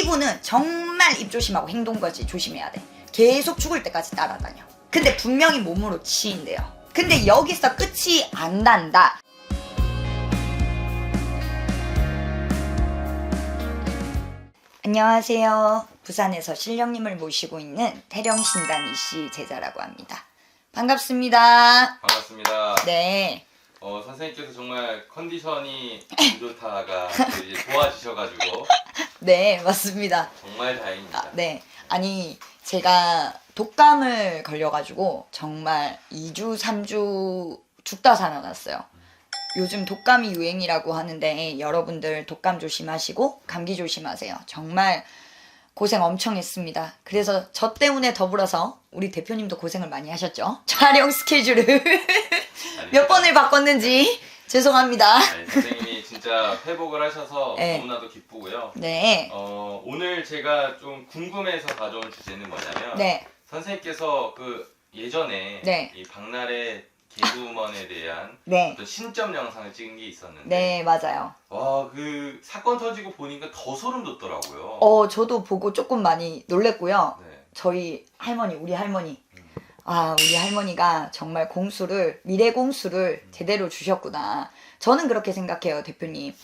이분은 정말 입 조심하고 행동거지 조심해야 돼. 계속 죽을 때까지 따라다녀. 근데 분명히 몸으로 치인대요. 근데 여기서 끝이 안 난다. 안녕하세요. 부산에서 신령님을 모시고 있는 태령신단 이씨 제자라고 합니다. 반갑습니다. 반갑습니다. 네. 선생님께서 정말 컨디션이 안 좋다가 이제 좋아지셔가지고 네, 맞습니다. 정말 다행입니다. 네. 아니, 제가 독감을 걸려가지고 정말 2주, 3주 죽다 살아났어요. 요즘 독감이 유행이라고 하는데 여러분들 독감 조심하시고 감기 조심하세요. 정말 고생 엄청 했습니다. 그래서 저 때문에 더불어서 우리 대표님도 고생을 많이 하셨죠. 촬영 스케줄을 몇 번을 바꿨는지 죄송합니다. 아니, 선생님이 진짜 회복을 하셔서 네. 너무나도 기쁘고요. 네. 오늘 제가 좀 궁금해서 가져온 주제는 뭐냐면 네. 선생님께서 예전에 네. 이 박나래 개구먼에 대한 네. 어떤 신점 영상을 찍은 게 있었는데 네, 맞아요. 와, 그 사건 터지고 보니까 더 소름 돋더라고요. 저도 보고 조금 많이 놀랬고요. 네. 저희 할머니, 우리 할머니. 우리 할머니가 정말 미래 공수를 제대로 주셨구나. 저는 그렇게 생각해요, 대표님.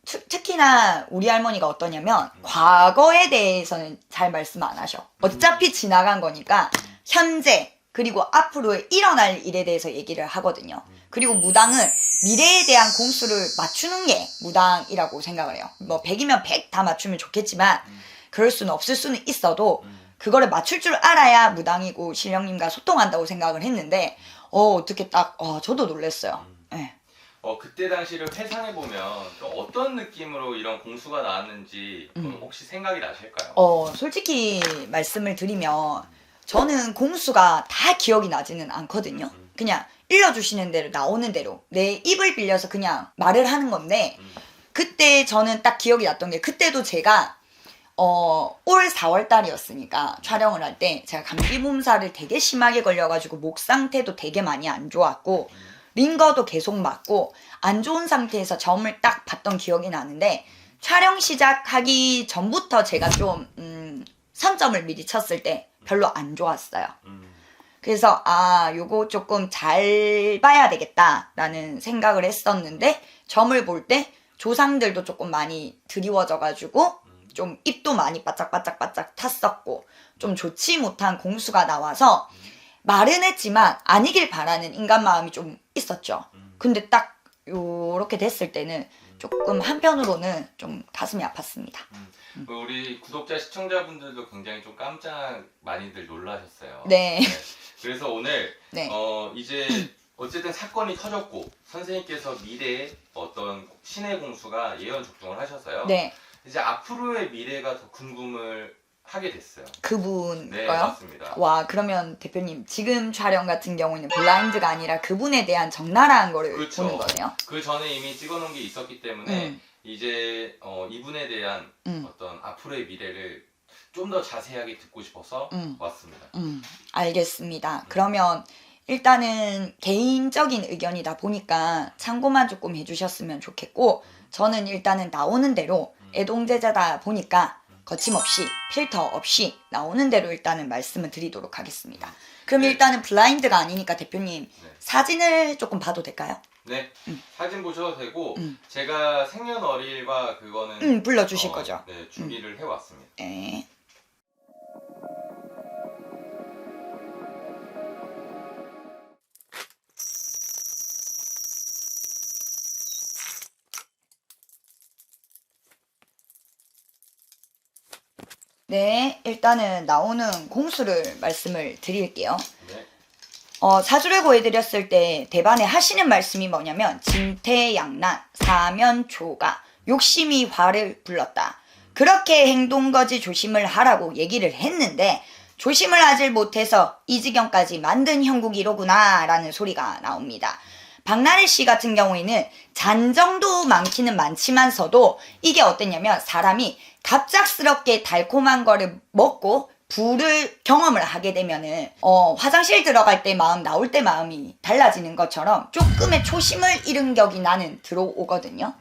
특히나 우리 할머니가 어떠냐면, 과거에 대해서는 잘 말씀 안 하셔. 어차피 지나간 거니까, 현재, 그리고 앞으로의 일어날 일에 대해서 얘기를 하거든요. 그리고 무당은 미래에 대한 공수를 맞추는 게 무당이라고 생각을 해요. 뭐 100이면 100 다 맞추면 좋겠지만, 그럴 수는 없을 수는 있어도, 그거를 맞출 줄 알아야 무당이고 신령님과 소통한다고 생각을 했는데 어떻게 저도 놀랐어요. 네. 그때 당시를 회상해보면 어떤 느낌으로 이런 공수가 나왔는지 혹시 생각이 나실까요? 솔직히 말씀을 드리면 저는 공수가 다 기억이 나지는 않거든요. 그냥 일러주시는 대로 나오는 대로 내 입을 빌려서 그냥 말을 하는 건데 그때 저는 딱 기억이 났던 게 그때도 제가 올 4월 달이었으니까 촬영을 할 때 제가 감기 몸살을 되게 심하게 걸려가지고 목 상태도 되게 많이 안 좋았고 링거도 계속 맞고 안 좋은 상태에서 점을 딱 봤던 기억이 나는데 촬영 시작하기 전부터 제가 좀 선점을 미리 쳤을 때 별로 안 좋았어요. 그래서 요거 조금 잘 봐야 되겠다라는 생각을 했었는데 점을 볼 때 조상들도 조금 많이 드리워져가지고 좀 입도 많이 바짝바짝 탔었고 좀 좋지 못한 공수가 나와서 말은 했지만 아니길 바라는 인간 마음이 좀 있었죠. 근데 딱 요렇게 됐을 때는 조금 한편으로는 좀 가슴이 아팠습니다. 우리 구독자 시청자분들도 굉장히 좀 깜짝 많이들 놀라셨어요. 네. 그래서 오늘 네. 이제 어쨌든 사건이 터졌고 선생님께서 미래에 어떤 신의 공수가 예언 적중을 하셔서요. 네. 이제 앞으로의 미래가 더 궁금을 하게 됐어요. 그분 네, 거요? 맞습니다. 와, 그러면 대표님 지금 촬영 같은 경우는 블라인드가 아니라 그분에 대한 적나라한 거를 그렇죠. 보는 거네요. 그 전에 이미 찍어놓은 게 있었기 때문에 이제 이분에 대한 어떤 앞으로의 미래를 좀 더 자세하게 듣고 싶어서 왔습니다. 알겠습니다. 그러면 일단은 개인적인 의견이다 보니까 참고만 조금 해주셨으면 좋겠고 저는 일단은 나오는 대로 애동제자다 보니까 거침없이 필터 없이 나오는 대로 일단은 말씀을 드리도록 하겠습니다. 그럼 네. 일단은 블라인드가 아니니까 대표님 네. 사진을 조금 봐도 될까요? 네, 사진 보셔도 되고 제가 생년월일과 그거는 불러주실 거죠? 네, 준비를 해왔습니다. 네. 네, 일단은 나오는 공수를 말씀을 드릴게요. 네. 사주를 보여드렸을 때 대반에 하시는 말씀이 뭐냐면 진퇴양난, 사면초가, 욕심이 화를 불렀다. 그렇게 행동거지 조심을 하라고 얘기를 했는데 조심을 하질 못해서 이 지경까지 만든 형국이로구나 라는 소리가 나옵니다. 박나래 씨 같은 경우에는 잔정도 많기는 많지만서도 이게 어땠냐면 사람이 갑작스럽게 달콤한 거를 먹고 불을 경험을 하게 되면은 화장실 들어갈 때 마음 나올 때 마음이 달라지는 것처럼 조금의 초심을 잃은 격이 나는 들어오거든요.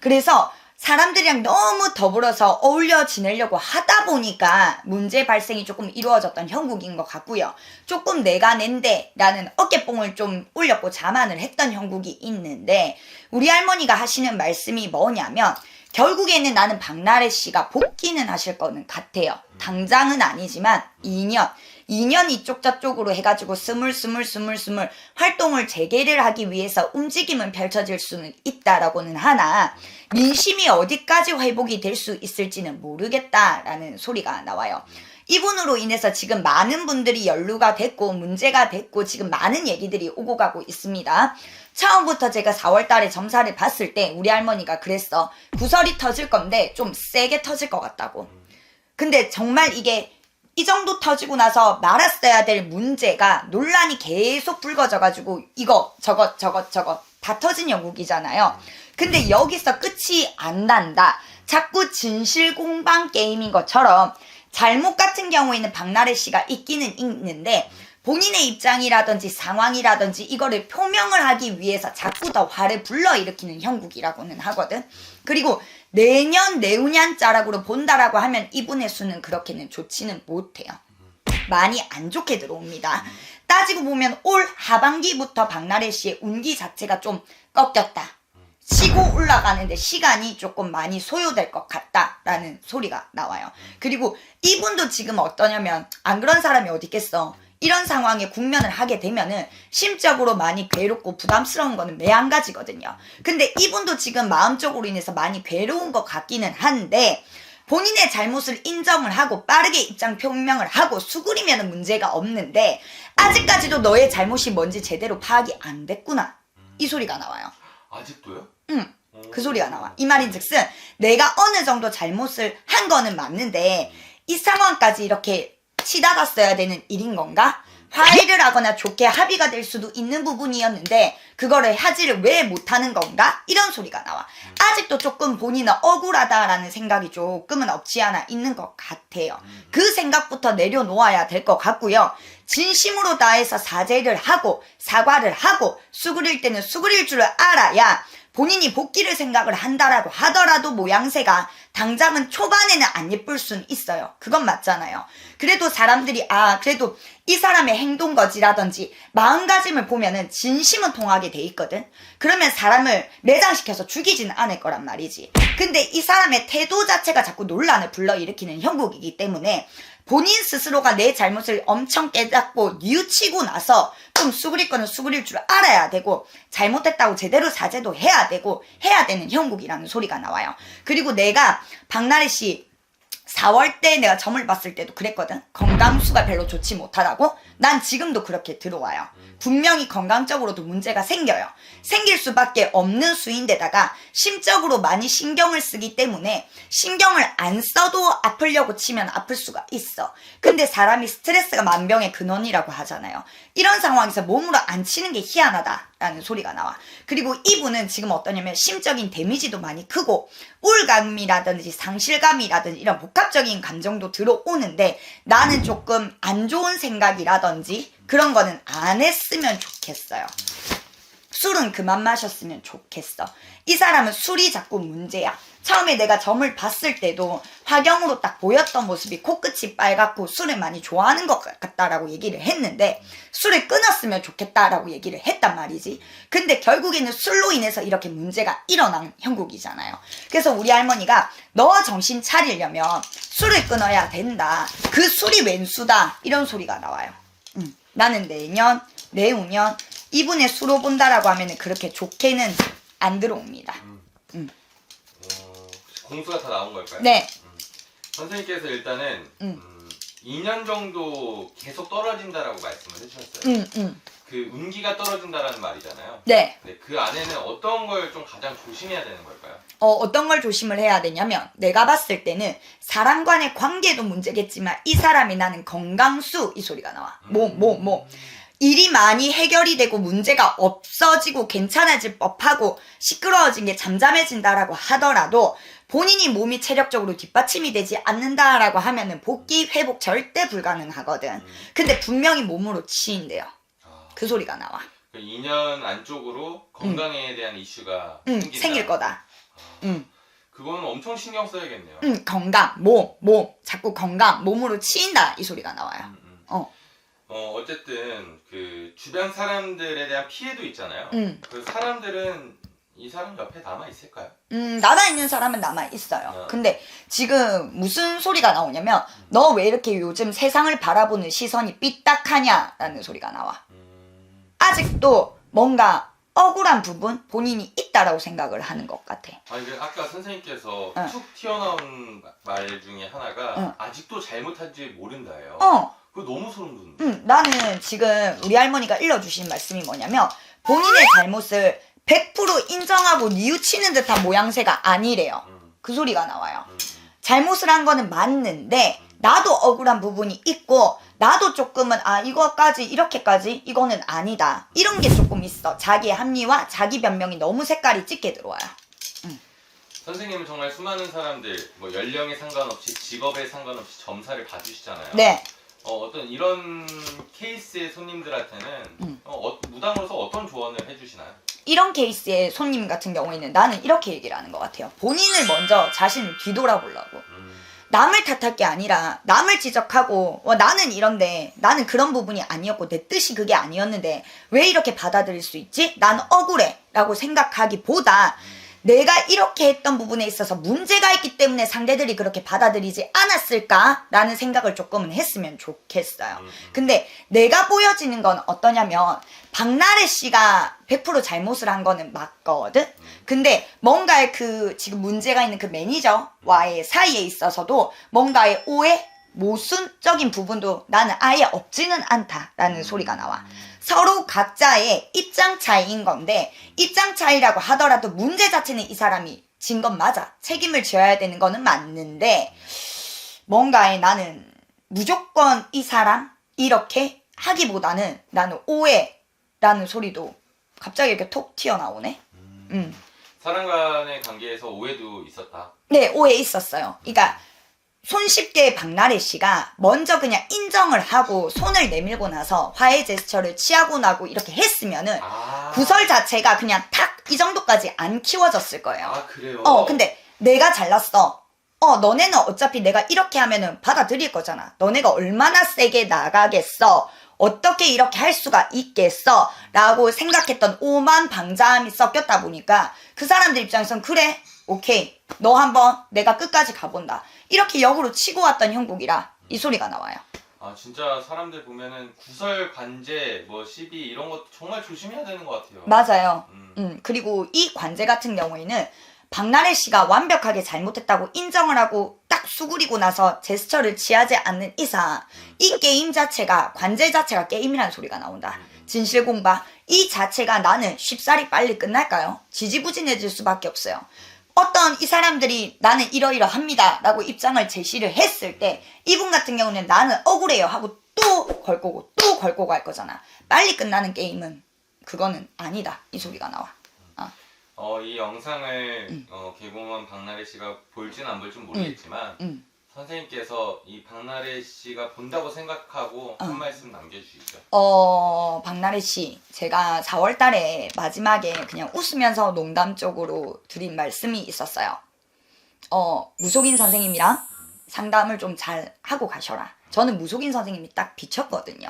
그래서 사람들이랑 너무 더불어서 어울려 지내려고 하다 보니까 문제 발생이 조금 이루어졌던 형국인 것 같고요. 조금 내가 낸데 라는 어깨뽕을 좀 올렸고 자만을 했던 형국이 있는데, 우리 할머니가 하시는 말씀이 뭐냐면 결국에는 나는 박나래 씨가 복귀는 하실 거는 같아요. 당장은 아니지만 2년 이쪽 저쪽으로 해가지고 스물 활동을 재개를 하기 위해서 움직임은 펼쳐질 수는 있다라고는 하나, 민심이 어디까지 회복이 될 수 있을지는 모르겠다라는 소리가 나와요. 이분으로 인해서 지금 많은 분들이 연루가 됐고 문제가 됐고 지금 많은 얘기들이 오고 가고 있습니다. 처음부터 제가 4월 달에 점사를 봤을 때 우리 할머니가 그랬어. 구설이 터질 건데 좀 세게 터질 것 같다고. 근데 정말 이게 이 정도 터지고 나서 말았어야 될 문제가 논란이 계속 불거져가지고 이거 저거 다 터진 영국이잖아요. 근데 여기서 끝이 안 난다. 자꾸 진실 공방 게임인 것처럼 잘못 같은 경우에는 박나래 씨가 있기는 있는데 본인의 입장이라든지 상황이라든지 이거를 표명을 하기 위해서 자꾸 더 화를 불러일으키는 형국이라고는 하거든. 그리고 내년 내후년자락으로 본다라고 하면 이분의 수는 그렇게는 좋지는 못해요. 많이 안 좋게 들어옵니다. 따지고 보면 올 하반기부터 박나래 씨의 운기 자체가 좀 꺾였다. 치고 올라가는데 시간이 조금 많이 소요될 것 같다라는 소리가 나와요. 그리고 이분도 지금 어떠냐면 안 그런 사람이 어디 있겠어. 이런 상황에 국면을 하게 되면은 심적으로 많이 괴롭고 부담스러운 거는 매한가지거든요. 근데 이분도 지금 마음적으로 인해서 많이 괴로운 것 같기는 한데 본인의 잘못을 인정을 하고 빠르게 입장 표명을 하고 수그리면 문제가 없는데 아직까지도 너의 잘못이 뭔지 제대로 파악이 안 됐구나. 이 소리가 나와요. 아직도요? 응. 그 소리가 나와. 이 말인즉슨 내가 어느 정도 잘못을 한 거는 맞는데 이 상황까지 이렇게 치닫았어야 되는 일인 건가? 화해를 하거나 좋게 합의가 될 수도 있는 부분이었는데 그거를 하지를 왜 못하는 건가? 이런 소리가 나와. 아직도 조금 본인은 억울하다라는 생각이 조금은 없지 않아 있는 것 같아요. 그 생각부터 내려놓아야 될 것 같고요. 진심으로 다해서 사죄를 하고 사과를 하고 수그릴 때는 수그릴 줄 알아야 본인이 복귀를 생각을 한다라고 하더라도 모양새가 당장은 초반에는 안 예쁠 수는 있어요. 그건 맞잖아요. 그래도 사람들이 그래도 이 사람의 행동거지라든지 마음가짐을 보면은 진심은 통하게 돼 있거든. 그러면 사람을 매장시켜서 죽이지는 않을 거란 말이지. 근데 이 사람의 태도 자체가 자꾸 논란을 불러일으키는 형국이기 때문에 본인 스스로가 내 잘못을 엄청 깨닫고 뉘우치고 나서 좀 수그릴 거는 수그릴 줄 알아야 되고 잘못했다고 제대로 사죄도 해야 되고 해야 되는 형국이라는 소리가 나와요. 그리고 내가 박나래 씨 4월 때 내가 점을 봤을 때도 그랬거든. 건강수가 별로 좋지 못하다고. 난 지금도 그렇게 들어와요. 분명히 건강적으로도 문제가 생겨요. 생길 수밖에 없는 수인데다가 심적으로 많이 신경을 쓰기 때문에 신경을 안 써도 아프려고 치면 아플 수가 있어. 근데 사람이 스트레스가 만병의 근원이라고 하잖아요. 이런 상황에서 몸으로 안 치는 게 희한하다라는 소리가 나와. 그리고 이분은 지금 어떠냐면 심적인 데미지도 많이 크고 우울감이라든지 상실감이라든지 이런 복합적인 감정도 들어오는데 나는 조금 안 좋은 생각이라든지 그런 거는 안 했으면 좋겠어요. 술은 그만 마셨으면 좋겠어. 이 사람은 술이 자꾸 문제야. 처음에 내가 점을 봤을 때도 화경으로 딱 보였던 모습이 코끝이 빨갛고 술을 많이 좋아하는 것 같다라고 얘기를 했는데 술을 끊었으면 좋겠다라고 얘기를 했단 말이지. 근데 결국에는 술로 인해서 이렇게 문제가 일어난 형국이잖아요. 그래서 우리 할머니가 너 정신 차리려면 술을 끊어야 된다. 그 술이 왼수다. 이런 소리가 나와요. 나는 내년, 내후년 이분의 수로 본다라고 하면 그렇게 좋게는 안 들어옵니다. 공수가 다 나온 걸까요? 네. 선생님께서 일단은 2년 정도 계속 떨어진다라고 말씀을 해주셨어요. 그 운기가 떨어진다라는 말이잖아요. 네. 네, 그 안에는 어떤 걸 좀 가장 조심해야 되는 걸까요? 어떤 걸 조심을 해야 되냐면 내가 봤을 때는 사람 간의 관계도 문제겠지만 이 사람이 나는 건강수 이 소리가 나와. 일이 많이 해결이 되고 문제가 없어지고 괜찮아질 법하고 시끄러워진 게 잠잠해진다라고 하더라도 본인이 몸이 체력적으로 뒷받침이 되지 않는다라고 하면은 복귀 회복 절대 불가능하거든. 근데 분명히 몸으로 치인대요. 그 소리가 나와. 2년 안쪽으로 건강에 대한 이슈가 생길 거다. 그거는 엄청 신경 써야겠네요. 건강, 몸. 자꾸 건강, 몸으로 치인다. 이 소리가 나와요. 어쨌든 그 주변 사람들에 대한 피해도 있잖아요. 그 사람들은 이 사람 옆에 남아 있을까요? 남아있는 사람은 남아있어요. 근데 지금 무슨 소리가 나오냐면 너 왜 이렇게 요즘 세상을 바라보는 시선이 삐딱하냐라는 소리가 나와. 아직도 뭔가 억울한 부분 본인이 있다라고 생각을 하는 것 같아. 아니 아까 선생님께서 툭 튀어나온 말 중에 하나가 아직도 잘못한지 모른다예요. 그거 너무 소름 돋는데. 나는 지금 우리 할머니가 일러주신 말씀이 뭐냐면 본인의 잘못을 100% 인정하고 뉘우치는 듯한 모양새가 아니래요. 그 소리가 나와요. 잘못을 한 거는 맞는데 나도 억울한 부분이 있고 나도 조금은 이거까지 이렇게까지 이거는 아니다. 이런 게 조금 있어. 자기의 합리와 자기 변명이 너무 색깔이 짙게 들어와요. 선생님은 정말 수많은 사람들 뭐 연령에 상관없이 직업에 상관없이 점사를 봐주시잖아요. 네. 어떤 이런 케이스의 손님들한테는 무당으로서 어떤 조언을 해주시나요? 이런 케이스의 손님 같은 경우에는 나는 이렇게 얘기를 하는 것 같아요. 본인을 먼저 자신을 뒤돌아보려고. 남을 탓할 게 아니라 남을 지적하고 나는 이런데 나는 그런 부분이 아니었고 내 뜻이 그게 아니었는데 왜 이렇게 받아들일 수 있지? 난 억울해 라고 생각하기보다 내가 이렇게 했던 부분에 있어서 문제가 있기 때문에 상대들이 그렇게 받아들이지 않았을까라는 생각을 조금은 했으면 좋겠어요. 근데 내가 보여지는 건 어떠냐면 박나래 씨가 100% 잘못을 한 거는 맞거든? 근데 뭔가의 지금 문제가 있는 그 매니저와의 사이에 있어서도 뭔가의 오해? 모순적인 부분도 나는 아예 없지는 않다라는 소리가 나와. 서로 각자의 입장 차이인 건데 입장 차이라고 하더라도 문제 자체는 이 사람이 진 건 맞아. 책임을 져야 되는 거는 맞는데 뭔가에 나는 무조건 이 사람 이렇게 하기보다는 나는 오해라는 소리도 갑자기 이렇게 톡 튀어나오네. 사람 간의 관계에서 오해도 있었다. 네, 오해 있었어요. 그러니까 손쉽게 박나래 씨가 먼저 그냥 인정을 하고 손을 내밀고 나서 화해 제스처를 취하고 나고 이렇게 했으면은 구설 자체가 그냥 탁 이 정도까지 안 키워졌을 거예요. 그래요? 근데 내가 잘났어. 너네는 어차피 내가 이렇게 하면은 받아들일 거잖아. 너네가 얼마나 세게 나가겠어. 어떻게 이렇게 할 수가 있겠어. 라고 생각했던 오만방자함이 섞였다 보니까 그 사람들 입장에선 그래 오케이 너 한번 내가 끝까지 가본다. 이렇게 역으로 치고 왔던 형국이라 이 소리가 나와요. 진짜 사람들 보면은 구설, 관제, 뭐 시비 이런 것도 정말 조심해야 되는 것 같아요. 맞아요. 그리고 이 관제 같은 경우에는 박나래 씨가 완벽하게 잘못했다고 인정을 하고 딱 수그리고 나서 제스처를 취하지 않는 이상 이 게임 자체가 관제 자체가 게임이라는 소리가 나온다. 진실공방 이 자체가 나는 쉽사리 빨리 끝날까요? 지지부진해질 수밖에 없어요. 어떤 이 사람들이 나는 이러이러합니다 라고 입장을 제시를 했을 때 이분 같은 경우는 나는 억울해요 하고 또 걸 거고 또 걸고 갈 거잖아. 빨리 끝나는 게임은 그거는 아니다 이 소리가 나와. 이 영상을 개봉한 박나래 씨가 볼진 안 볼진 모르겠지만 선생님께서 이 박나래 씨가 본다고 생각하고 한 말씀 남겨주시죠. 박나래 씨, 제가 4월 달에 마지막에 그냥 웃으면서 농담적으로 드린 말씀이 있었어요. 무속인 선생님이랑 상담을 좀 잘 하고 가셔라. 저는 무속인 선생님이 딱 비쳤거든요.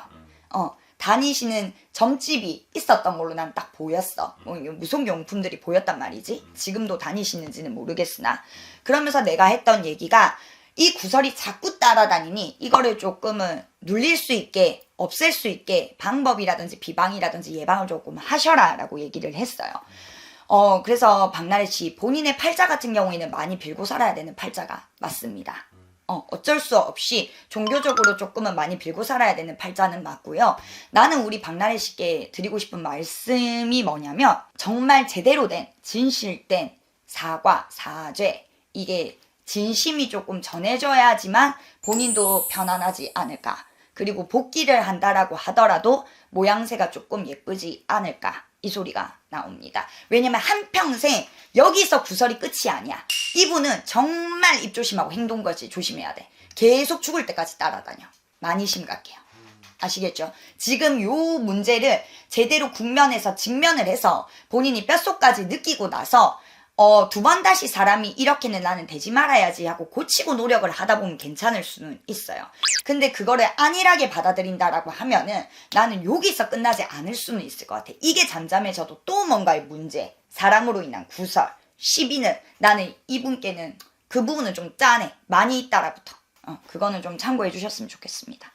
다니시는 점집이 있었던 걸로 난 딱 보였어. 무속용품들이 보였단 말이지. 지금도 다니시는지는 모르겠으나. 그러면서 내가 했던 얘기가 이 구설이 자꾸 따라다니니 이거를 조금은 눌릴 수 있게 없앨 수 있게 방법이라든지 비방이라든지 예방을 조금 하셔라 라고 얘기를 했어요. 그래서 박나래 씨 본인의 팔자 같은 경우에는 많이 빌고 살아야 되는 팔자가 맞습니다. 어쩔 수 없이 종교적으로 조금은 많이 빌고 살아야 되는 팔자는 맞고요. 나는 우리 박나래 씨께 드리고 싶은 말씀이 뭐냐면 정말 제대로 된 진실된 사과, 사죄 이게 진심이 조금 전해져야지만 본인도 편안하지 않을까. 그리고 복귀를 한다라고 하더라도 모양새가 조금 예쁘지 않을까. 이 소리가 나옵니다. 왜냐면 한평생 여기서 구설이 끝이 아니야. 이분은 정말 입조심하고 행동거지 조심해야 돼. 계속 죽을 때까지 따라다녀. 많이 심각해요. 아시겠죠? 지금 요 문제를 제대로 국면에서 직면을 해서 본인이 뼛속까지 느끼고 나서 두 번 다시 사람이 이렇게는 나는 되지 말아야지 하고 고치고 노력을 하다 보면 괜찮을 수는 있어요. 근데 그거를 안일하게 받아들인다라고 하면은 나는 여기서 끝나지 않을 수는 있을 것 같아. 이게 잠잠해져도 또 뭔가의 문제, 사랑으로 인한 구설, 시비는 나는 이분께는 그 부분은 좀 짠해. 많이 있다라부터. 그거는 좀 참고해 주셨으면 좋겠습니다.